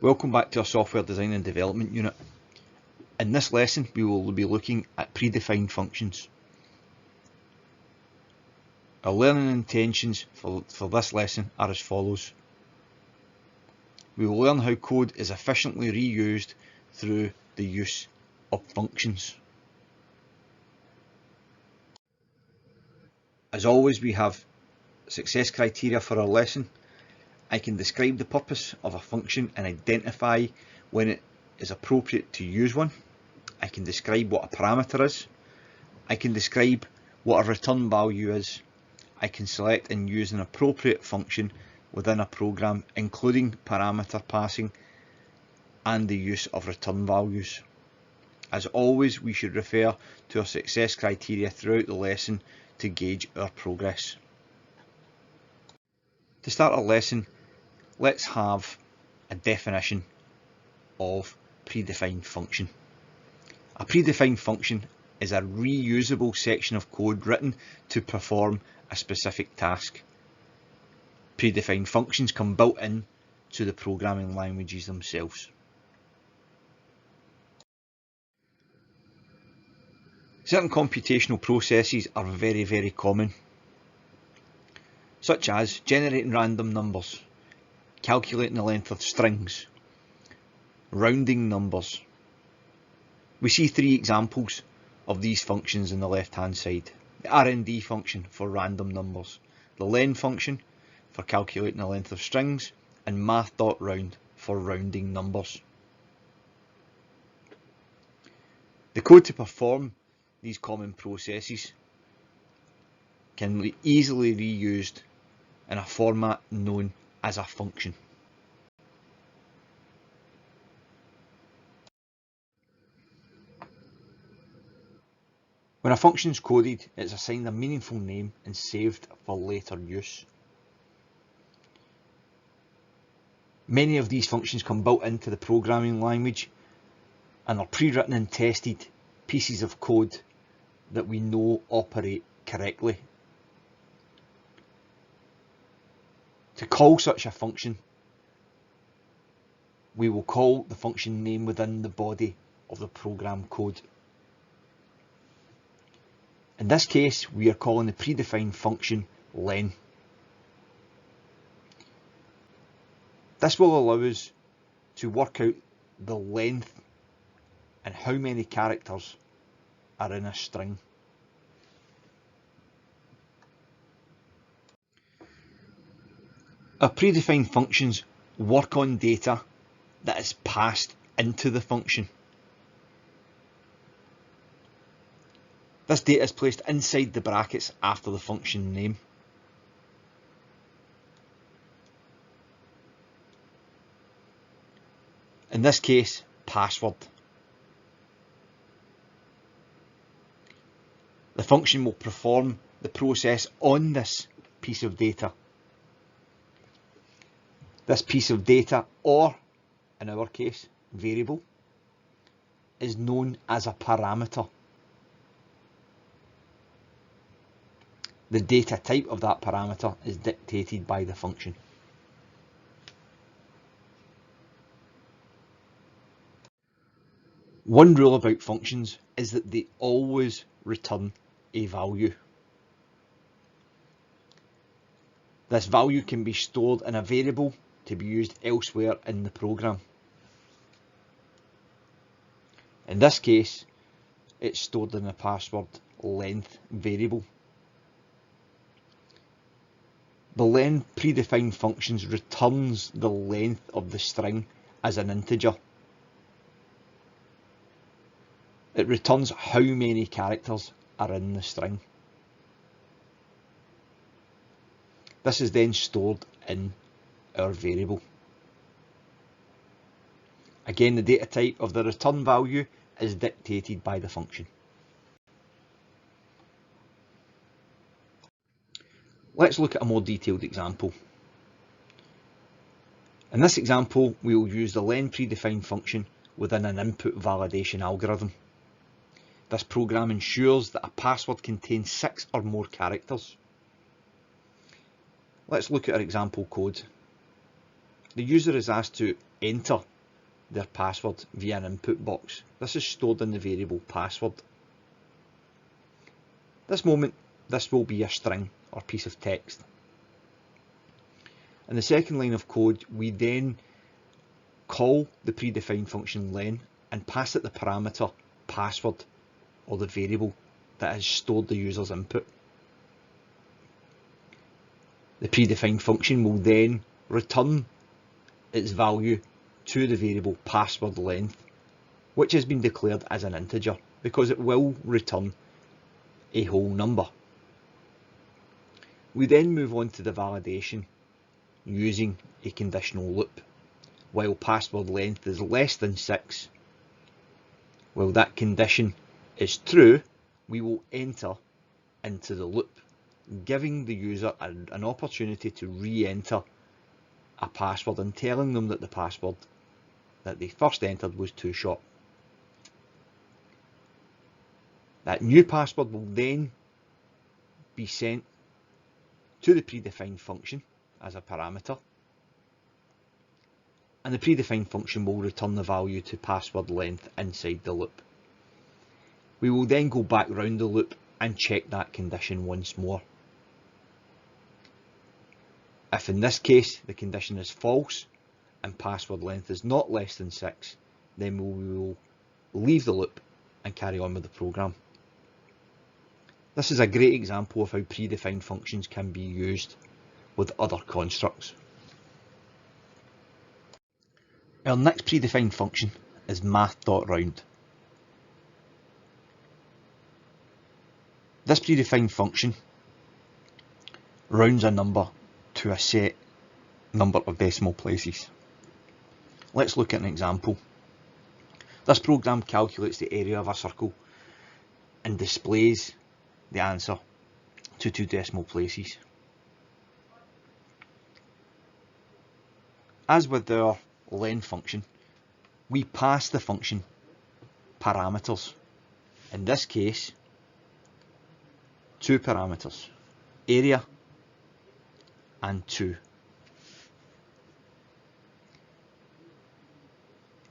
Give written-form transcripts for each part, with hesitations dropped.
Welcome back to our Software Design and Development unit. In this lesson we will be looking at predefined functions. Our learning intentions for this lesson are as follows. We will learn how code is efficiently reused through the use of functions. As always, we have success criteria for our lesson. I can describe the purpose of a function and identify when it is appropriate to use one. I can describe what a parameter is. I can describe what a return value is. I can select and use an appropriate function within a program, including parameter passing and the use of return values. As always, we should refer to our success criteria throughout the lesson to gauge our progress. To start our lesson, let's have a definition of predefined function. A predefined function is a reusable section of code written to perform a specific task. Predefined functions come built in to the programming languages themselves. Certain computational processes are very common, such as generating random numbers, calculating the length of strings, rounding numbers. We see three examples of these functions on the left hand side. The RND function for random numbers, the len function for calculating the length of strings, and math.round for rounding numbers. The code to perform these common processes can be easily reused in a format known as a function. When a function is coded, it's assigned a meaningful name and saved for later use. Many of these functions come built into the programming language and are pre-written and tested pieces of code that we know operate correctly. To call such a function, we will call the function name within the body of the program code. In this case, we are calling the predefined function len. This will allow us to work out the length and how many characters are in a string. Our predefined functions work on data that is passed into the function. This data is placed inside the brackets after the function name. In this case, password. The function will perform the process on this piece of data. This piece of data, or in our case, variable, is known as a parameter. The data type of that parameter is dictated by the function. One rule about functions is that they always return a value. This value can be stored in a variable to be used elsewhere in the program. In this case, it's stored in the password length variable. The len predefined functions returns the length of the string as an integer. It returns how many characters are in the string. This is then stored in our variable. Again, the data type of the return value is dictated by the function. Let's look at a more detailed example. In this example, we will use the len predefined function within an input validation algorithm. This program ensures that a password contains 6 or more characters. Let's look at our example code. The user is asked to enter their password via an input box. This is stored in the variable password. This moment, this will be a string or piece of text. In the second line of code, we then call the predefined function len and pass it the parameter password, or the variable that has stored the user's input. The predefined function will then return its value to the variable password length, which has been declared as an integer because it will return a whole number. We then move on to the validation using a conditional loop. While password length is less than 6, while that condition is true, we will enter into the loop, giving the user an opportunity to re-enter a password and telling them that the password that they first entered was too short. That new password will then be sent to the predefined function as a parameter, and the predefined function will return the value to password length inside the loop. We will then go back round the loop and check that condition once more. If in this case the condition is false and password length is not less than 6, then we will leave the loop and carry on with the program. This is a great example of how predefined functions can be used with other constructs. Our next predefined function is math.round. This predefined function rounds a number to a set number of decimal places. Let's look at an example. This program calculates the area of a circle and displays the answer to 2 decimal places. As with our len function, we pass the function parameters. In this case, 2 parameters, area and 2.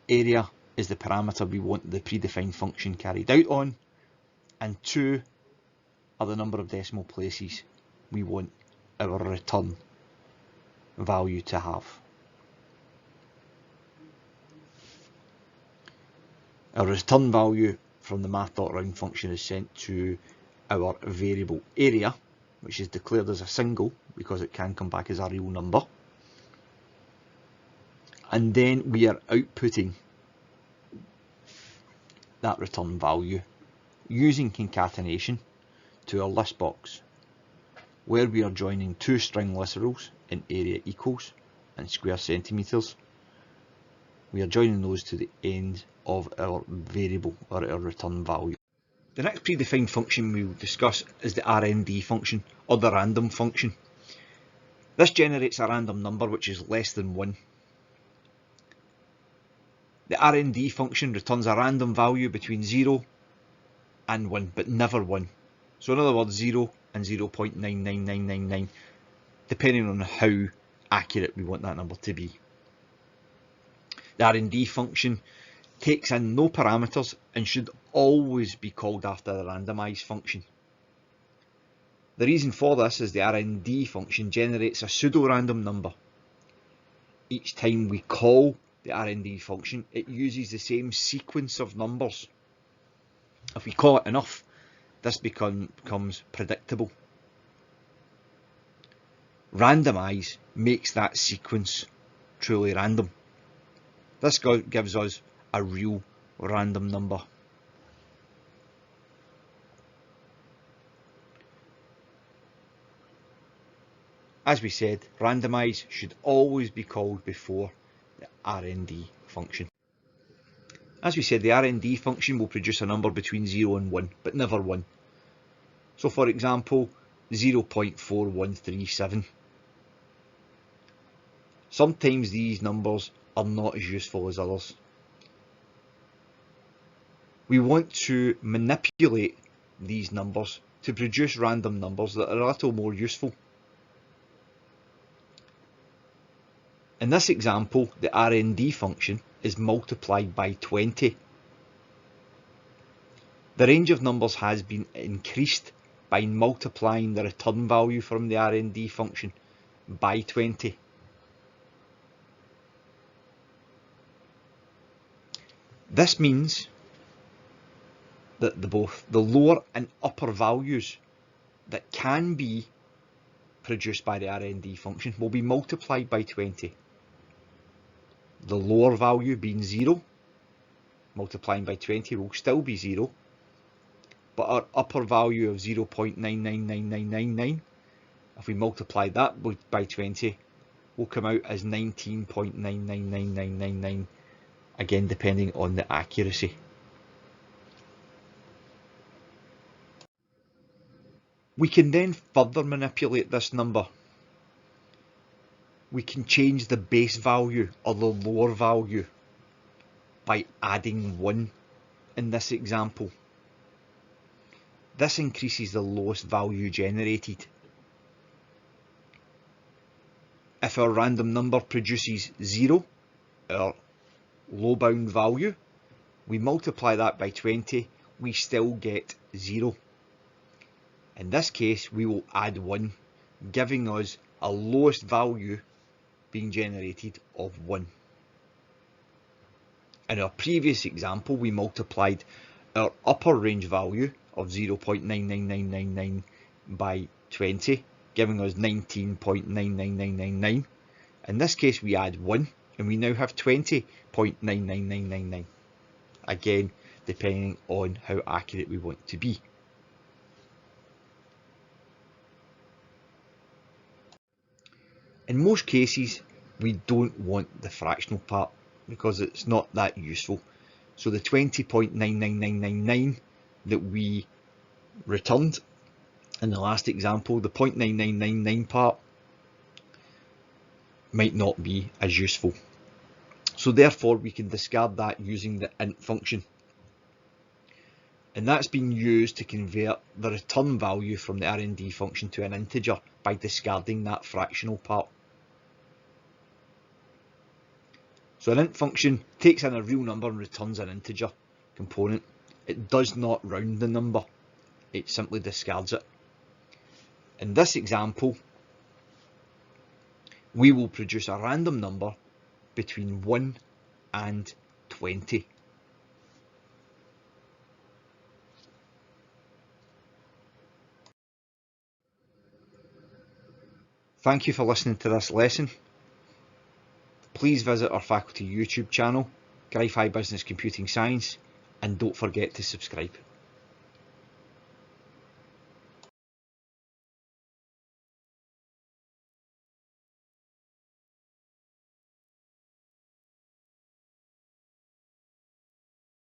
Area is the parameter we want the predefined function carried out on, and 2 are the number of decimal places we want our return value to have. Our return value from the math.round function is sent to our variable area, which is declared as a single because it can come back as a real number. And then we are outputting that return value using concatenation to our list box, where we are joining 2 string literals in area equals and square centimetres. We are joining those to the end of our variable or our return value. The next predefined function we will discuss is the RND function, or the random function. This generates a random number which is less than 1. The RND function returns a random value between 0 and 1, but never 1. So in other words, 0 and 0.99999, depending on how accurate we want that number to be. The RND function takes in no parameters and should always be called after the randomize function. The reason for this is the RND function generates a pseudo-random number. Each time we call the RND function, it uses the same sequence of numbers. If we call it enough, this becomes predictable. Randomize makes that sequence truly random. This gives us a real random number. As we said, randomize should always be called before the RND function. As we said, the RND function will produce a number between 0 and 1, but never 1. So for example, 0.4137. Sometimes these numbers are not as useful as others. We want to manipulate these numbers to produce random numbers that are a little more useful. In this example, the RND function is multiplied by 20. The range of numbers has been increased by multiplying the return value from the RND function by 20. This means that both the lower and upper values that can be produced by the RND function will be multiplied by 20. The lower value being 0, multiplying by 20 will still be 0, but our upper value of 0.999999, if we multiply that by 20, will come out as 19.999999, again depending on the accuracy. We can then further manipulate this number. We can change the base value or the lower value by adding 1 in this example. This increases the lowest value generated. If our random number produces 0, our low bound value, we multiply that by 20, we still get 0. In this case, we will add 1, giving us a lowest value being generated of 1. In our previous example, we multiplied our upper range value of 0.99999 by 20, giving us 19.99999. In this case, we add 1, and we now have 20.99999. Again, depending on how accurate we want to be. In most cases, we don't want the fractional part because it's not that useful. So the 20.99999 that we returned in the last example, the 0.9999 part might not be as useful. So therefore we can discard that using the int function. And that's been used to convert the return value from the RND function to an integer by discarding that fractional part. So an int function takes in a real number and returns an integer component. It does not round the number, it simply discards it. In this example, we will produce a random number between 1 and 20. Thank you for listening to this lesson. Please visit our faculty YouTube channel, Greif High Business Computing Science, and don't forget to subscribe.